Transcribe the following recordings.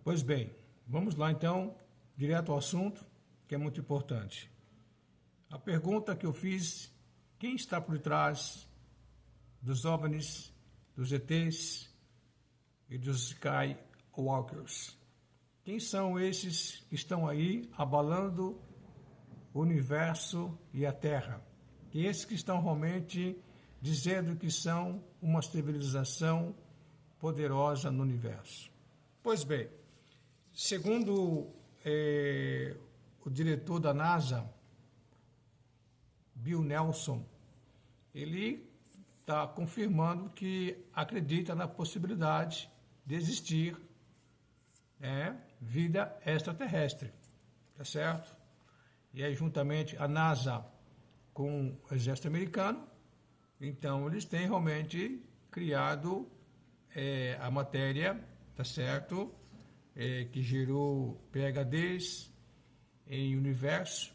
Pois bem, vamos lá então, direto ao assunto, que é muito importante. A pergunta que eu fiz, quem está por trás dos OVNIs, dos ETs e dos Skywalkers? Quem são esses que estão aí abalando o universo e a Terra? E esses que estão realmente dizendo que são uma civilização poderosa no universo. Pois bem, segundo o diretor da NASA, Bill Nelson, ele está confirmando que acredita na possibilidade de existir vida extraterrestre, tá certo? E aí, juntamente a NASA com o exército americano, então eles têm realmente criado a matéria, tá certo? Que gerou PhDs em universo,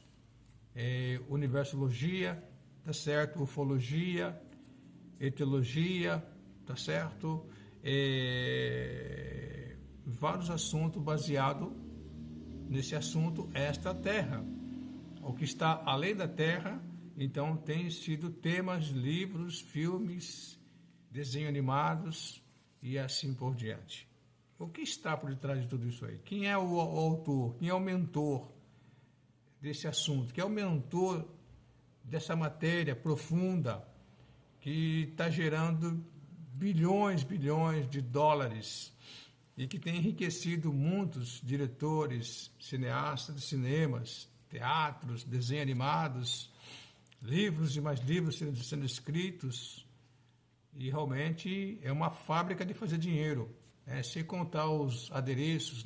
universologia, tá certo? Ufologia, etologia, tá certo? Vários assuntos baseados nesse assunto extraterra. O que está além da Terra, então tem sido temas, livros, filmes, desenhos animados e assim por diante. O que está por detrás de tudo isso aí? Quem é o autor? Quem é o mentor desse assunto? Quem é o mentor dessa matéria profunda que está gerando bilhões de dólares e que tem enriquecido muitos diretores, cineastas de cinemas, teatros, desenhos animados, livros e mais livros sendo escritos, e realmente é uma fábrica de fazer dinheiro, sem contar os adereços,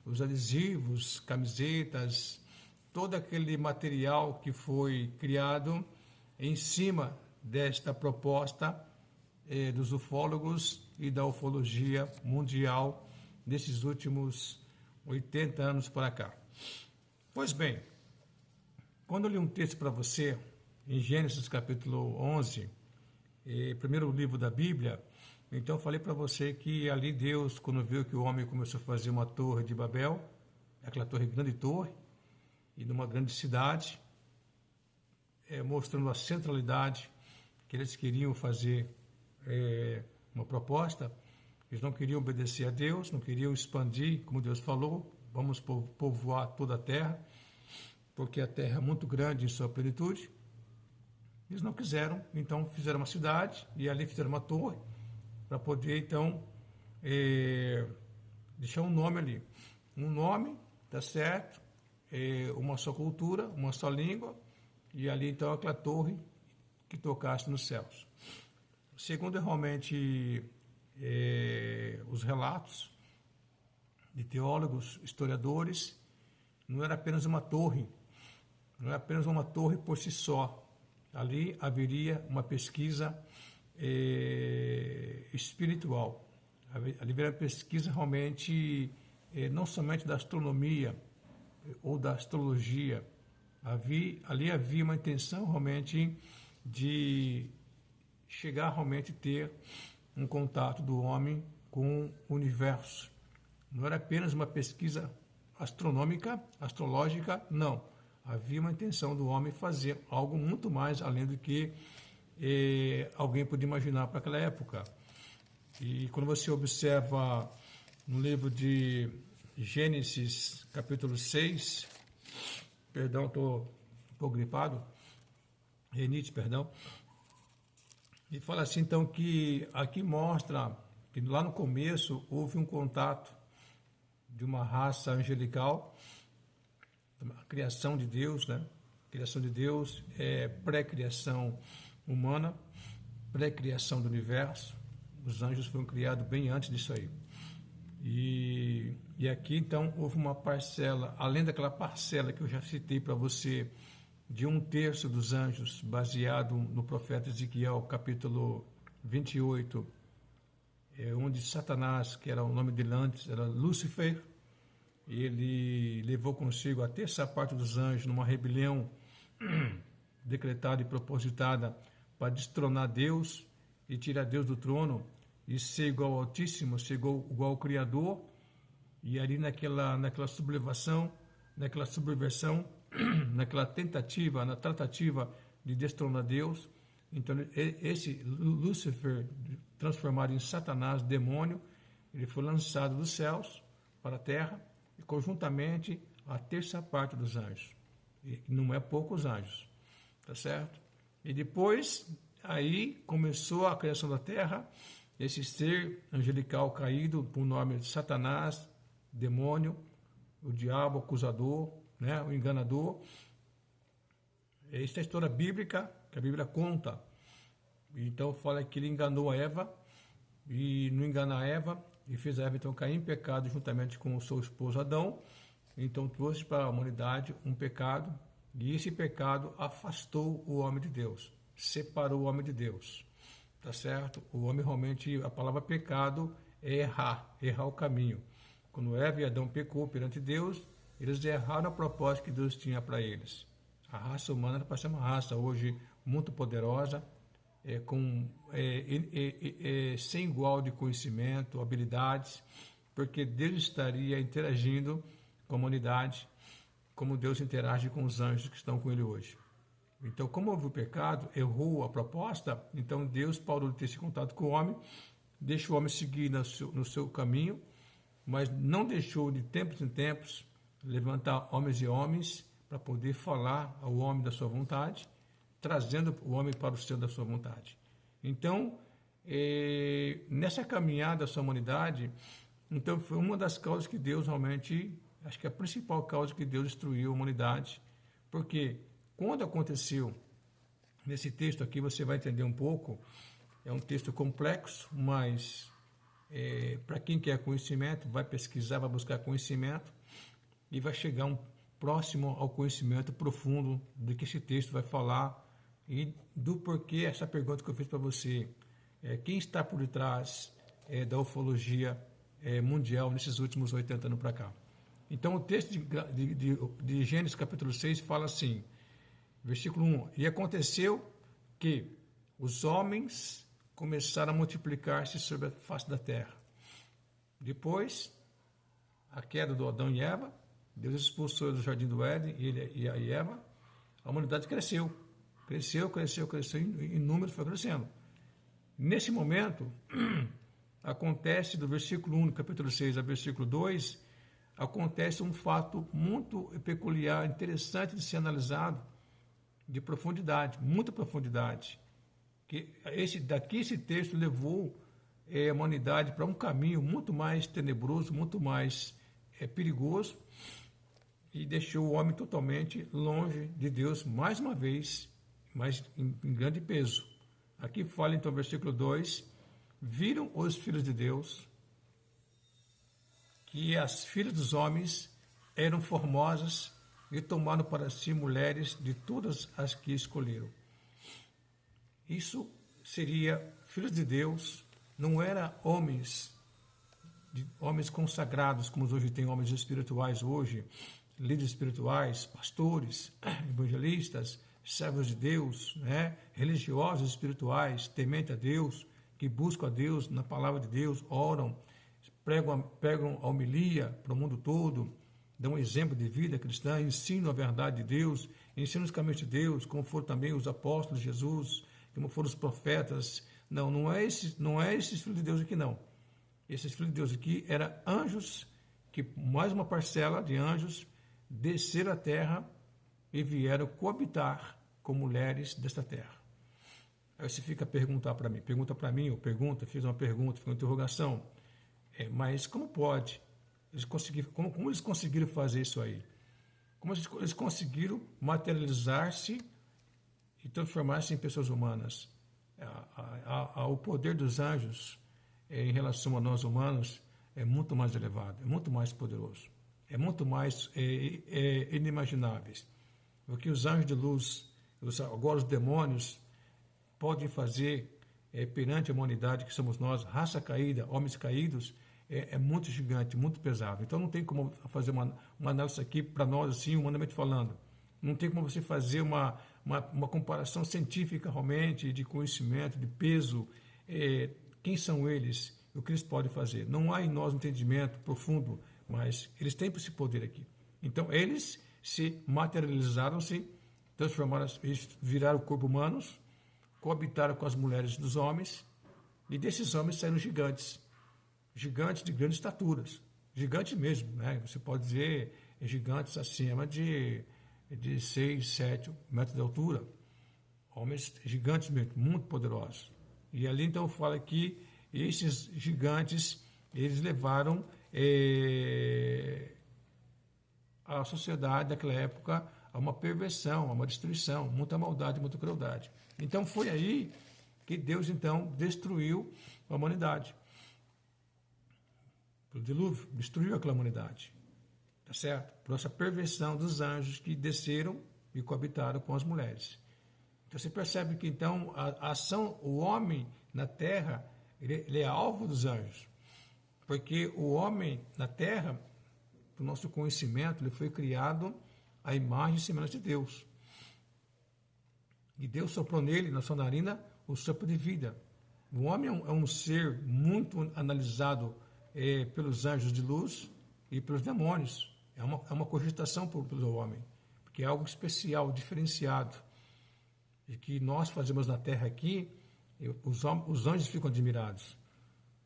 os adesivos, camisetas, todo aquele material que foi criado em cima desta proposta dos ufólogos e da ufologia mundial desses últimos 80 anos para cá. Pois bem, quando eu li um texto para você, em Gênesis capítulo 11, primeiro livro da Bíblia, então eu falei para você que ali Deus, quando viu que o homem começou a fazer uma torre de Babel, aquela torre, grande torre, e numa grande cidade, mostrando a centralidade que eles queriam fazer uma proposta, eles não queriam obedecer a Deus, não queriam expandir, como Deus falou, vamos povoar toda a terra, porque a terra é muito grande em sua plenitude. Eles não quiseram, então fizeram uma cidade e ali fizeram uma torre para poder então deixar um nome ali. Um nome, tá certo? Uma só cultura, uma só língua, e ali então aquela torre que tocasse nos céus. Segundo realmente os relatos de teólogos, historiadores, não era apenas uma torre, não era apenas uma torre por si só. Ali haveria uma pesquisa espiritual, ali haveria pesquisa realmente não somente da astronomia ou da astrologia, ali havia uma intenção realmente de chegar realmente a ter um contato do homem com o universo. Não era apenas uma pesquisa astronômica, astrológica, não. Havia uma intenção do homem fazer algo muito mais além do que alguém podia imaginar para aquela época. E quando você observa no livro de Gênesis, capítulo 6, perdão, estou gripado, renite, perdão, e fala assim então que aqui mostra que lá no começo houve um contato de uma raça angelical, a criação de Deus, A criação de Deus é pré-criação humana, pré-criação do universo. Os anjos foram criados bem antes disso aí. E aqui então houve uma parcela, além daquela parcela que eu já citei para você, de 1/3 dos anjos, baseado no profeta Ezequiel, capítulo 28, onde Satanás, que era o nome dele antes, era Lúcifer, ele levou consigo a 1/3 parte dos anjos numa rebelião decretada e propositada para destronar Deus e tirar Deus do trono e ser igual ao Altíssimo, ser igual ao Criador. E ali naquela sublevação, naquela subversão, naquela tentativa, na tratativa de destronar Deus, então esse Lúcifer, transformado em Satanás, demônio, ele foi lançado dos céus para a terra, e conjuntamente a terça parte dos anjos. E não é poucos anjos, tá certo? E depois, aí começou a criação da terra, esse ser angelical caído, por nome de Satanás, demônio, o diabo, o acusador, né, o enganador. Esta é a história bíblica, que a Bíblia conta. Então fala que ele enganou a Eva, e não engana a Eva, e fez a Eva então cair em pecado juntamente com o seu esposo Adão. Então trouxe para a humanidade um pecado, e esse pecado afastou o homem de Deus, separou o homem de Deus, tá certo? O homem realmente, a palavra pecado é errar o caminho. Quando Eva e Adão pecou perante Deus, eles erraram a proposta que Deus tinha para eles. A raça humana era para ser uma raça hoje muito poderosa, sem igual de conhecimento, habilidades, porque Deus estaria interagindo com a humanidade, como Deus interage com os anjos que estão com ele hoje. Então, como houve o pecado, errou a proposta, então Deus parou de ter esse contato com o homem, deixa o homem seguir no seu caminho, mas não deixou de tempos em tempos levantar homens e homens para poder falar ao homem da sua vontade, trazendo o homem para o centro da sua vontade. Então, nessa caminhada da sua humanidade, então foi uma das causas que Deus realmente, acho que a principal causa que Deus destruiu a humanidade, porque quando aconteceu, nesse texto aqui você vai entender um pouco, é um texto complexo, mas para quem quer conhecimento, vai pesquisar, vai buscar conhecimento e vai chegar próximo ao conhecimento profundo do que esse texto vai falar e do porquê essa pergunta que eu fiz para você. Quem está por detrás da ufologia mundial nesses últimos 80 anos para cá? Então, o texto de Gênesis capítulo 6 fala assim, versículo 1, e aconteceu que os homens começaram a multiplicar-se sobre a face da terra. Depois, a queda do Adão e Eva, Deus expulsou do jardim do Éden, ele e a Eva, a humanidade cresceu, em número foi crescendo. Nesse momento, acontece do versículo 1 do capítulo 6 ao versículo 2, acontece um fato muito peculiar, interessante de ser analisado, de profundidade, muita profundidade. Esse texto levou a humanidade para um caminho muito mais tenebroso, muito mais perigoso, e deixou o homem totalmente longe de Deus, mais uma vez, mas em grande peso. Aqui fala então, versículo 2, viram os filhos de Deus que as filhas dos homens eram formosas e tomaram para si mulheres de todas as que escolheram. Isso seria filhos de Deus, não era homens consagrados, como hoje tem homens espirituais hoje, líderes espirituais, pastores, evangelistas, servos de Deus, né? Religiosos espirituais, temente a Deus, que buscam a Deus na palavra de Deus, oram, pregam a homilia para o mundo todo, dão um exemplo de vida cristã, ensinam a verdade de Deus, ensinam os caminhos de Deus, como foram também os apóstolos de Jesus, como foram os profetas. Não é esses filhos de Deus aqui, não. Esses filhos de Deus aqui eram anjos, que mais uma parcela de anjos desceram à terra e vieram coabitar com mulheres desta terra. Aí você fica a pergunta para mim, fiz uma pergunta, foi uma interrogação. Mas como pode? Como eles conseguiram fazer isso aí? Como eles conseguiram materializar-se e transformar-se em pessoas humanas? O poder dos anjos em relação a nós humanos é muito mais elevado, é muito mais poderoso, é muito mais inimagináveis. O que os anjos de luz, agora os demônios, podem fazer perante a humanidade, que somos nós, raça caída, homens caídos, é muito gigante, muito pesado. Então não tem como fazer uma análise aqui para nós, assim, humanamente falando. Não tem como você fazer uma comparação científica realmente, de conhecimento, de peso. Quem são eles? O que eles podem fazer? Não há em nós um entendimento profundo, mas eles têm esse poder aqui. Então, eles se materializaram, se transformaram, eles viraram corpo humanos, coabitaram com as mulheres dos homens, e desses homens saíram gigantes, gigantes de grandes estaturas, gigantes mesmo, né? Você pode dizer gigantes acima de 6, 7 metros de altura, homens gigantes mesmo, muito poderosos. E ali então fala que esses gigantes, eles levaram a sociedade daquela época a uma perversão, a uma destruição, muita maldade, muita crueldade. Então foi aí que Deus então destruiu a humanidade. Pelo dilúvio, destruiu aquela humanidade. Tá certo? Por essa perversão dos anjos que desceram e coabitaram com as mulheres. Então você percebe que então a ação, o homem na terra, ele é alvo dos anjos. Porque o homem na terra, o nosso conhecimento, ele foi criado à imagem e semelhança de Deus. E Deus soprou nele, na sua narina, o sopro de vida. O homem é um ser muito analisado pelos anjos de luz e pelos demônios. É uma cogitação pelo homem, porque é algo especial, diferenciado, e que nós fazemos na Terra aqui, os anjos ficam admirados.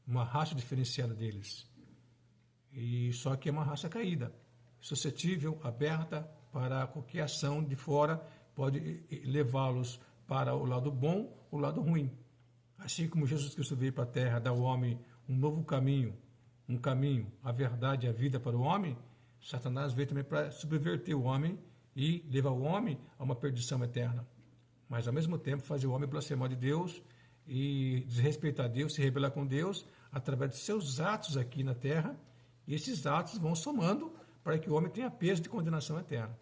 Uma raça diferenciada deles. E só que é uma raça caída, suscetível, aberta para qualquer ação de fora, pode levá-los para o lado bom ou o lado ruim. Assim como Jesus Cristo veio para a Terra dar ao homem um novo caminho, a verdade e a vida para o homem, Satanás veio também para subverter o homem e levar o homem a uma perdição eterna. Mas, ao mesmo tempo, fazer o homem blasfemar de Deus e desrespeitar Deus, se rebelar com Deus, através de seus atos aqui na terra, e esses atos vão somando para que o homem tenha peso de condenação eterna.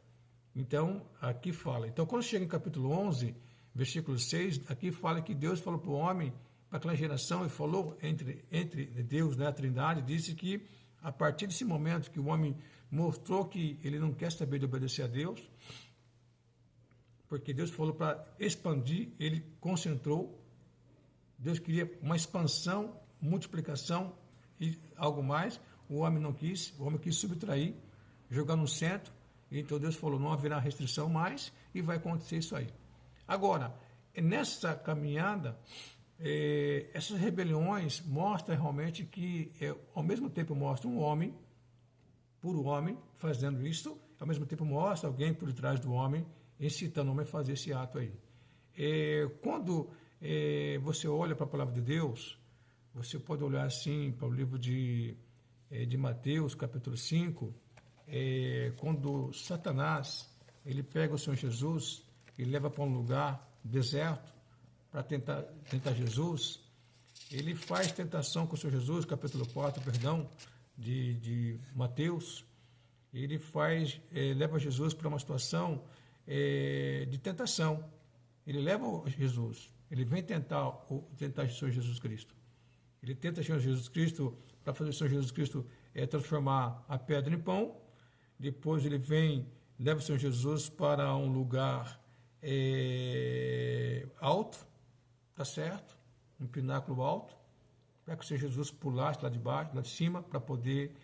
Então, aqui fala. Então, quando chega em capítulo 11, versículo 6, aqui fala que Deus falou para o homem, para aquela geração, e falou entre Deus, né, a Trindade, disse que a partir desse momento que o homem mostrou que ele não quer saber de obedecer a Deus, porque Deus falou para expandir, ele concentrou, Deus queria uma expansão, multiplicação e algo mais, o homem não quis, o homem quis subtrair, jogar no centro, então Deus falou, não haverá restrição mais, e vai acontecer isso aí. Agora, nessa caminhada, essas rebeliões mostram realmente que, ao mesmo tempo mostra um homem, puro homem, fazendo isso, ao mesmo tempo mostra alguém por detrás do homem, incitando o homem a fazer esse ato aí. Quando você olha para a palavra de Deus, você pode olhar assim para o livro de Mateus, capítulo 5, quando Satanás, ele pega o Senhor Jesus e leva para um lugar deserto para tentar Jesus, ele faz tentação com o Senhor Jesus, capítulo 4, perdão, de Mateus, ele leva Jesus para uma situação de tentação. Ele leva Jesus, ele vem tentar o Senhor Jesus Cristo. Ele tenta o Senhor Jesus Cristo para fazer o Senhor Jesus Cristo transformar a pedra em pão. Depois ele leva o Senhor Jesus para um lugar alto, tá certo? Um pináculo alto, para que o Senhor Jesus pulasse lá de baixo, lá de cima, para poder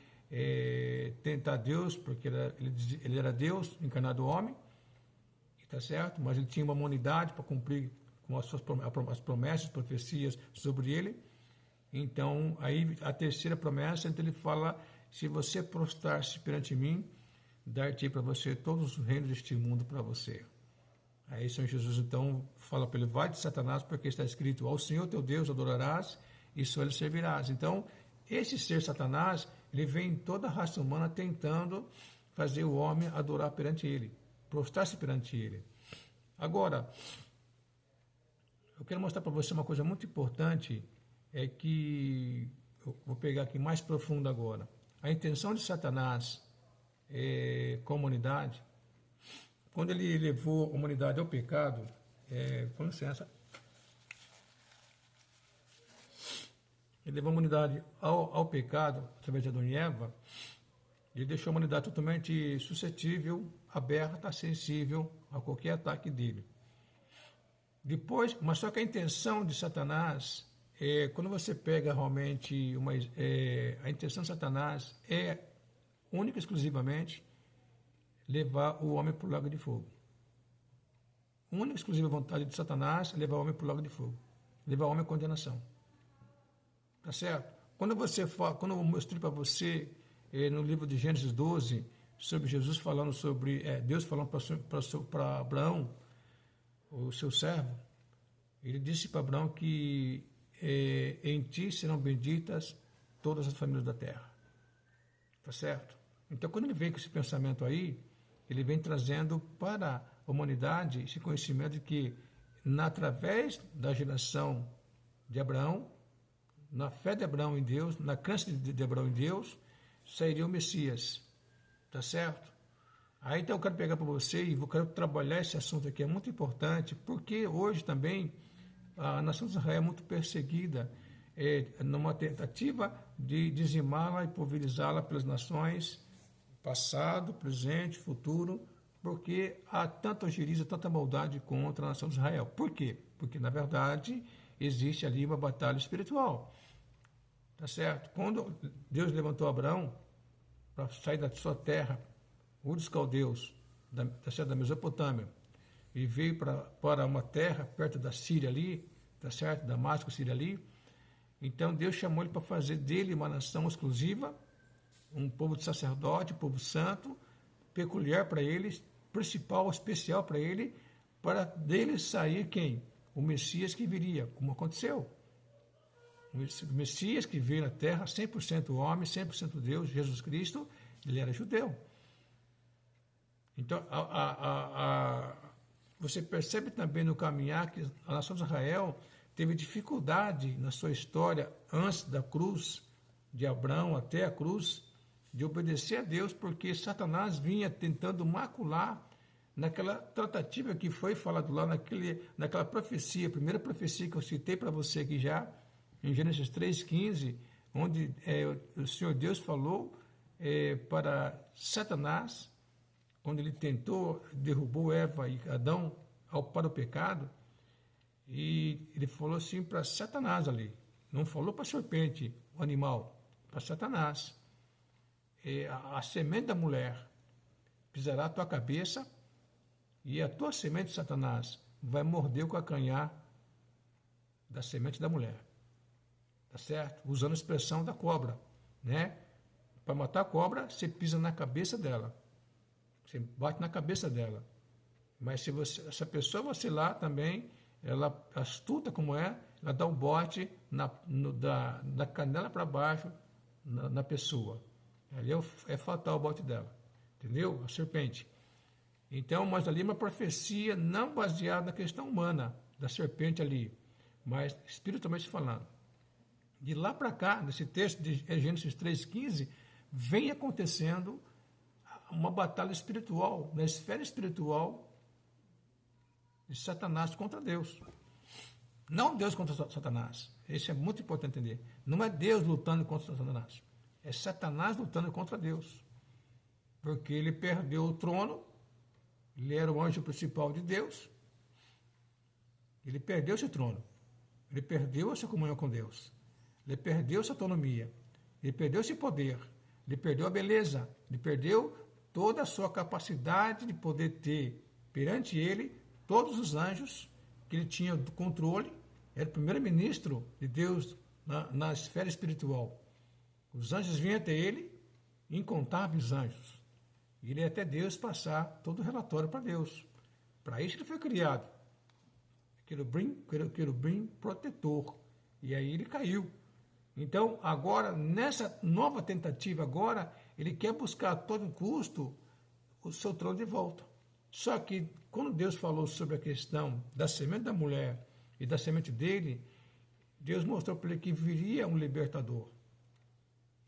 tentar Deus, porque ele era Deus, encarnado homem, tá certo? Mas ele tinha uma humanidade para cumprir com as promessas, as profecias sobre ele. Então, aí a terceira promessa, então ele fala, se você prostrar-se perante mim, dar-te para você todos os reinos deste mundo para você. Aí Senhor Jesus então fala para ele, vai de Satanás, porque está escrito, ao Senhor teu Deus adorarás e só ele servirás. Então, esse ser Satanás, ele vem em toda a raça humana tentando fazer o homem adorar perante ele, prostrar-se perante ele. Agora, eu quero mostrar para você uma coisa muito importante, que eu vou pegar aqui mais profundo agora. A intenção de Satanás com a humanidade, quando ele levou a humanidade ao pecado, com licença, ele levou a humanidade ao pecado, através de Adão e Eva, ele deixou a humanidade totalmente suscetível, aberta, sensível a qualquer ataque dele. Depois, mas só que a intenção de Satanás, quando você pega realmente a intenção de Satanás é única e exclusivamente, levar o homem para o lago de fogo. A única e exclusiva vontade de Satanás é levar o homem para o lago de fogo. Levar o homem à condenação. Tá certo? Quando eu mostrei para você no livro de Gênesis 12, sobre Jesus falando sobre, Deus falando para Abraão, o seu servo, ele disse para Abraão que em ti serão benditas todas as famílias da terra. Tá certo? Então, quando ele vem com esse pensamento aí, ele vem trazendo para a humanidade esse conhecimento de que, através da geração de Abraão, na fé de Abraão em Deus, na crença de Abraão em Deus, sairia o Messias. Tá certo? Aí então eu quero pegar para você e quero trabalhar esse assunto aqui, é muito importante, porque hoje também a nação de Israel é muito perseguida, numa tentativa de dizimá-la e pulverizá-la pelas nações, passado, presente, futuro, porque há tanta ojeriza, tanta maldade contra a nação de Israel. Por quê? Porque, na verdade, existe ali uma batalha espiritual. Tá certo? Quando Deus levantou Abraão para sair da sua terra, o dos caldeus, da Mesopotâmia, e veio para uma terra perto da Síria ali, tá certo? Damasco, Síria ali. Então Deus chamou ele para fazer dele uma nação exclusiva, um povo de sacerdote, um povo santo, peculiar para ele, principal, especial para ele, para dele sair quem? O Messias que viria, como aconteceu. O Messias que veio na terra, 100% homem, 100% Deus, Jesus Cristo, ele era judeu. Então, você percebe também no caminhar que a nação de Israel teve dificuldade na sua história, antes da cruz de Abraão até a cruz, de obedecer a Deus, porque Satanás vinha tentando macular naquela tratativa que foi falado lá, naquela profecia, a primeira profecia que eu citei para você aqui já, em Gênesis 3,15, onde o Senhor Deus falou para Satanás, quando ele derrubou Eva e Adão para o pecado, e ele falou assim para Satanás ali, não falou para a serpente, o animal, para Satanás. A semente da mulher pisará a tua cabeça e a tua semente, Satanás, vai morder o calcanhar da semente da mulher. Tá certo? Usando a expressão da cobra, né? Para matar a cobra, você pisa na cabeça dela. Você bate na cabeça dela. Mas se essa pessoa vacilar também, ela, astuta como ela dá um bote da canela para baixo na pessoa. Ali é fatal o bote dela. Entendeu? A serpente. Então, mas ali é uma profecia não baseada na questão humana da serpente ali, mas espiritualmente falando. De lá para cá, nesse texto de Gênesis 3,15, vem acontecendo uma batalha espiritual, na esfera espiritual de Satanás contra Deus. Não Deus contra Satanás. Isso é muito importante entender. Não é Deus lutando contra Satanás. É Satanás lutando contra Deus. Porque ele perdeu o trono, ele era o anjo principal de Deus, ele perdeu esse trono, ele perdeu essa comunhão com Deus, ele perdeu essa autonomia, ele perdeu esse poder, ele perdeu a beleza, ele perdeu toda a sua capacidade de poder ter perante ele todos os anjos que ele tinha do controle, era o primeiro-ministro de Deus na esfera espiritual. Os anjos vinham até ele, incontáveis anjos. E ele ia até Deus passar todo o relatório para Deus. Para isso ele foi criado. Querubim protetor. E aí ele caiu. Então, agora, nessa nova tentativa, agora, ele quer buscar a todo custo o seu trono de volta. Só que, quando Deus falou sobre a questão da semente da mulher e da semente dele, Deus mostrou para ele que viria um libertador.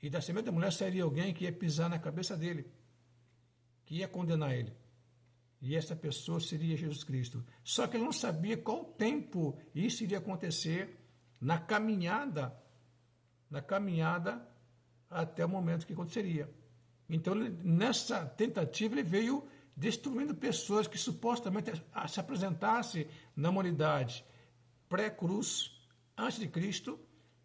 E da semente da mulher sairia alguém que ia pisar na cabeça dele, que ia condenar ele. E essa pessoa seria Jesus Cristo. Só que ele não sabia qual tempo isso iria acontecer na caminhada até o momento que aconteceria. Então, nessa tentativa, ele veio destruindo pessoas que supostamente se apresentassem na humanidade pré-cruz, antes de Cristo.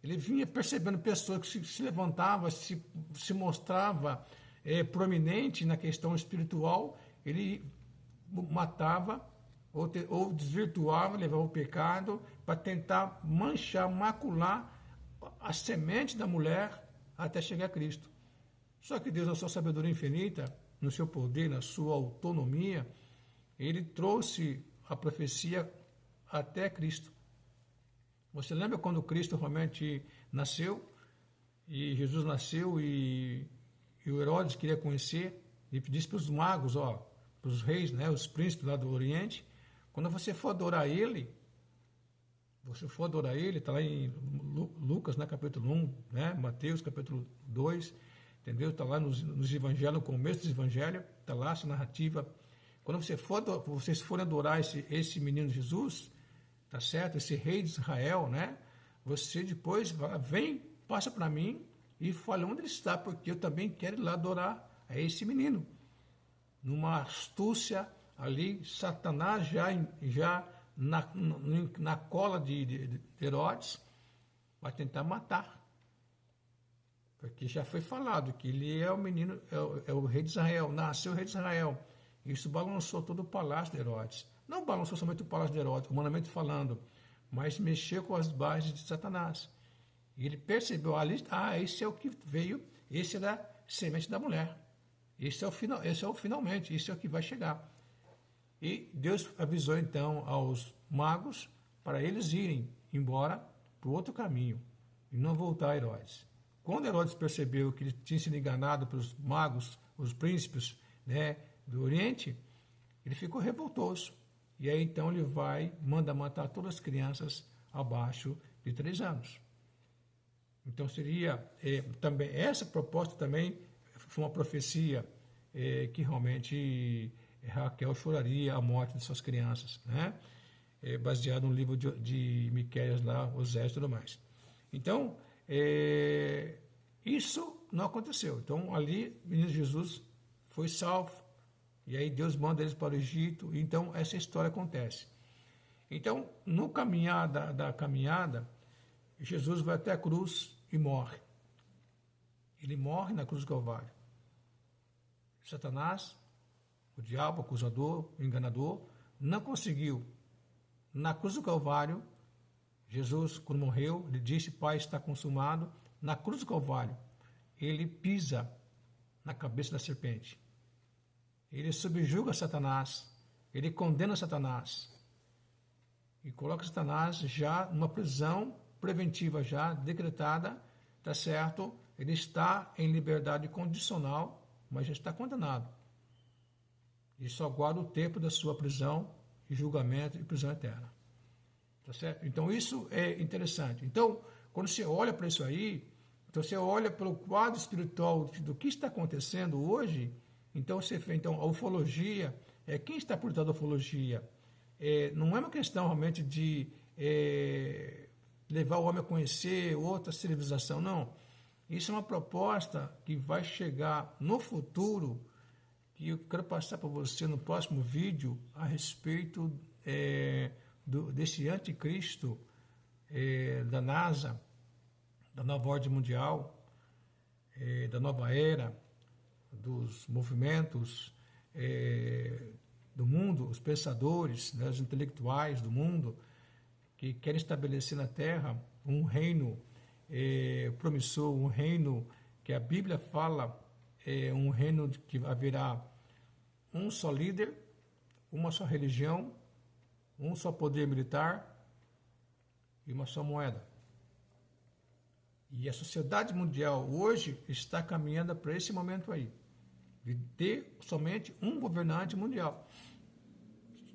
Ele vinha percebendo pessoas que se levantavam, se mostrava prominente na questão espiritual, ele matava ou desvirtuava, levava o pecado para tentar manchar, macular a semente da mulher até chegar a Cristo. Só que Deus, na sua sabedoria infinita, no seu poder, na sua autonomia, ele trouxe a profecia até Cristo. Você lembra quando Cristo realmente nasceu? E Jesus nasceu e o Herodes queria conhecer, e disse para os magos, para os reis, né, os príncipes lá do Oriente, quando você for adorar ele, está lá em Lucas, né, capítulo 1, né, Mateus, capítulo 2, entendeu? Está lá nos evangelhos, no começo dos evangelhos, está lá essa narrativa. Quando vocês forem adorar esse menino Jesus, tá certo? Esse rei de Israel, né? Você depois vem, passa para mim e fala onde ele está, porque eu também quero ir lá adorar a esse menino. Numa astúcia ali, Satanás já na cola de Herodes, vai tentar matar. Porque já foi falado que ele é o menino, é o rei de Israel, nasceu o rei de Israel. Isso balançou todo o palácio de Herodes. Não balançou somente o palácio de Herodes, humanamente falando, mas mexeu com as bases de Satanás. E ele percebeu ali, esse é o que veio, esse é da semente da mulher. Esse é o finalmente, esse é o que vai chegar. E Deus avisou então aos magos para eles irem embora para o outro caminho e não voltar a Herodes. Quando Herodes percebeu que ele tinha sido enganado pelos magos, os príncipes, né, do Oriente, ele ficou revoltoso. E aí então ele manda matar todas as crianças abaixo de 3 anos. Então seria também, essa proposta também foi uma profecia que realmente Raquel choraria a morte de suas crianças, né? Baseado no livro de Miqueias lá, Osés e tudo mais. Então, isso não aconteceu. Então ali, o menino Jesus foi salvo, e aí Deus manda eles para o Egito, e então essa história acontece. Então, no caminhar da caminhada, Jesus vai até a cruz e morre. Ele morre na cruz do Calvário. Satanás, o diabo, o acusador, o enganador, não conseguiu. Na cruz do Calvário, Jesus, quando morreu, ele disse, Pai, está consumado. Na cruz do Calvário, ele pisa na cabeça da serpente. Ele subjuga Satanás, ele condena Satanás e coloca Satanás já numa prisão preventiva já decretada, tá certo? Ele está em liberdade condicional, mas já está condenado. E só aguarda o tempo da sua prisão e julgamento e prisão eterna. Tá certo? Então isso é interessante. Então, quando você olha para isso aí, então você olha pelo quadro espiritual do que está acontecendo hoje, então você vê, então, a ufologia, quem está por trás da ufologia? Não é uma questão realmente de levar o homem a conhecer outra civilização, não. Isso é uma proposta que vai chegar no futuro, que eu quero passar para você no próximo vídeo a respeito desse anticristo da NASA, da nova ordem mundial, da nova era, dos movimentos do mundo, os pensadores, né, os intelectuais do mundo, que querem estabelecer na Terra um reino promissor, um reino que a Bíblia fala, um reino que haverá um só líder, uma só religião, um só poder militar e uma só moeda. E a sociedade mundial hoje está caminhando para esse momento aí, de ter somente um governante mundial.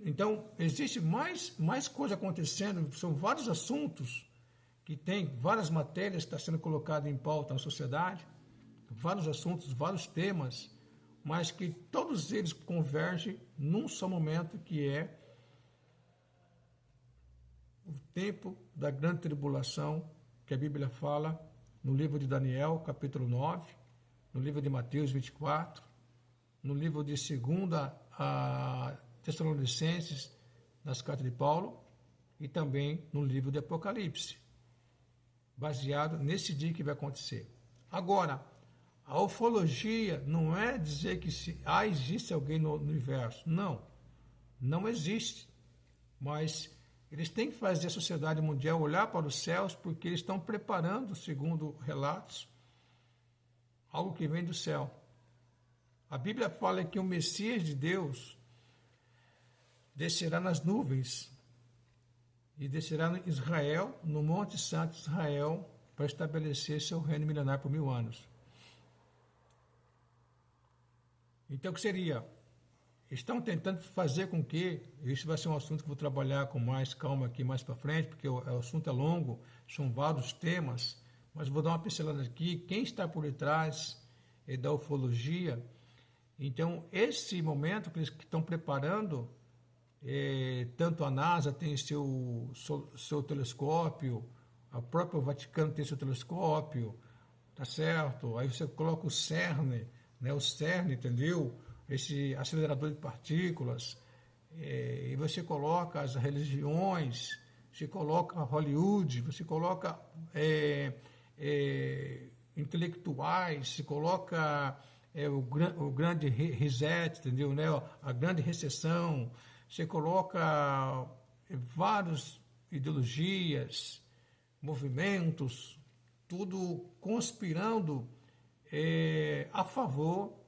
Então, existe mais coisa acontecendo, são vários assuntos que tem, várias matérias que estão sendo colocadas em pauta na sociedade, vários assuntos, vários temas, mas que todos eles convergem num só momento, que é o tempo da grande tribulação, que a Bíblia fala no livro de Daniel, capítulo 9, no livro de Mateus 24, no livro de 2 Tessalonicenses, nas cartas de Paulo, e também no livro de Apocalipse, baseado nesse dia que vai acontecer. Agora, A ufologia não é dizer que existe alguém no universo. Não, não existe. Mas eles têm que fazer a sociedade mundial olhar para os céus, porque eles estão preparando, segundo relatos, algo que vem do céu. A Bíblia fala que o Messias de Deus descerá nas nuvens e descerá em Israel, no Monte Santo de Israel, para estabelecer seu reino milenar por 1000 anos. Então, o que seria? Estão tentando fazer com que, isso vai ser um assunto que eu vou trabalhar com mais calma aqui mais para frente, porque o assunto é longo, são vários temas, mas vou dar uma pincelada aqui. Quem está por detrás da ufologia? Então, esse momento que eles estão preparando, tanto a NASA tem seu telescópio, o próprio Vaticano tem seu telescópio, tá certo? Aí você coloca o CERN, né? O CERN, entendeu? Esse acelerador de partículas, e você coloca as religiões, você coloca Hollywood, você coloca intelectuais, se coloca o grande reset, entendeu? Né? A grande recessão, você coloca várias ideologias, movimentos, tudo conspirando a favor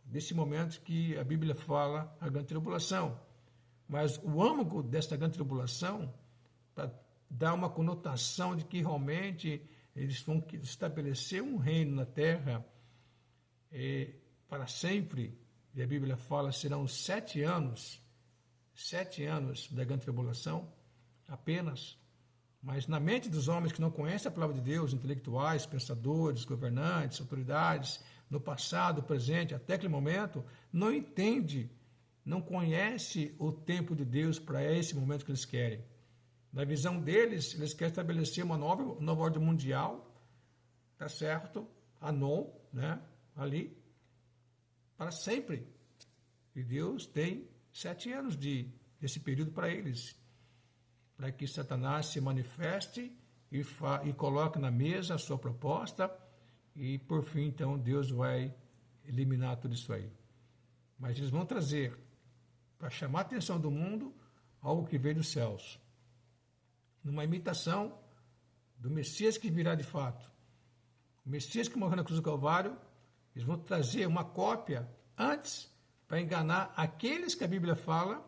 desse momento que a Bíblia fala, a grande tribulação. Mas o âmago desta grande tribulação, para dar uma conotação de que realmente eles vão estabelecer um reino na terra para sempre, e a Bíblia fala, serão 7 anos da grande tribulação, apenas. Mas na mente dos homens que não conhecem a palavra de Deus, intelectuais, pensadores, governantes, autoridades, no passado, presente, até aquele momento, não entende, não conhece o tempo de Deus para esse momento que eles querem. Na visão deles, eles querem estabelecer uma nova ordem mundial, tá certo? Anon, né? Ali, para sempre. E Deus tem 7 anos desse período para eles, para que Satanás se manifeste e coloque na mesa a sua proposta, e por fim, então, Deus vai eliminar tudo isso aí. Mas eles vão trazer, para chamar a atenção do mundo, algo que vem dos céus, numa imitação do Messias que virá de fato. O Messias que morreu na cruz do Calvário, eles vão trazer uma cópia antes, para enganar aqueles que a Bíblia fala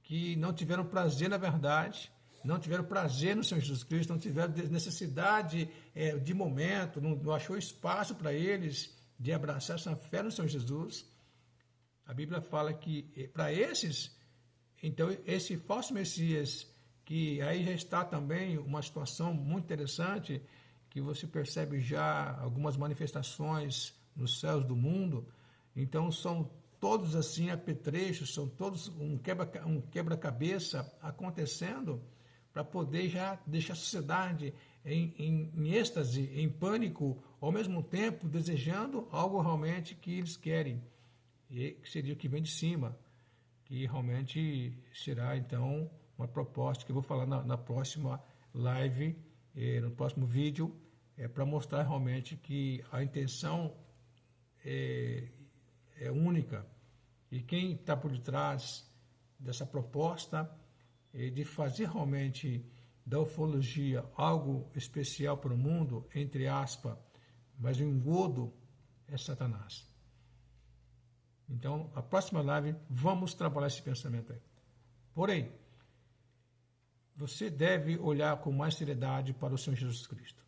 que não tiveram prazer na verdade, não tiveram prazer no Senhor Jesus Cristo, não tiveram necessidade de momento, não achou espaço para eles de abraçar essa fé no Senhor Jesus. A Bíblia fala que para esses, então, esse falso Messias, que aí já está também uma situação muito interessante, que você percebe já algumas manifestações nos céus do mundo. Então, são todos assim apetrechos, são todos um quebra-cabeça acontecendo para poder já deixar a sociedade em êxtase, em pânico, ao mesmo tempo desejando algo realmente que eles querem, e que seria o que vem de cima, que realmente será então uma proposta que eu vou falar na próxima live, no próximo vídeo, para mostrar realmente que a intenção é única, e quem está por detrás dessa proposta de fazer realmente da ufologia algo especial para o mundo, entre aspas, mas o engodo é Satanás. Então, a próxima live, vamos trabalhar esse pensamento aí. Porém, você deve olhar com mais seriedade para o Senhor Jesus Cristo.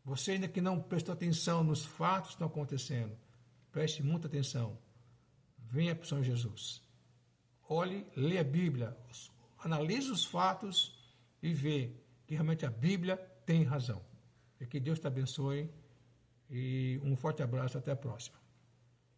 Você ainda que não prestou atenção nos fatos que estão acontecendo, preste muita atenção. Venha para o Senhor Jesus. Olhe, lê a Bíblia, analise os fatos e vê que realmente a Bíblia tem razão. E que Deus te abençoe e um forte abraço, até a próxima.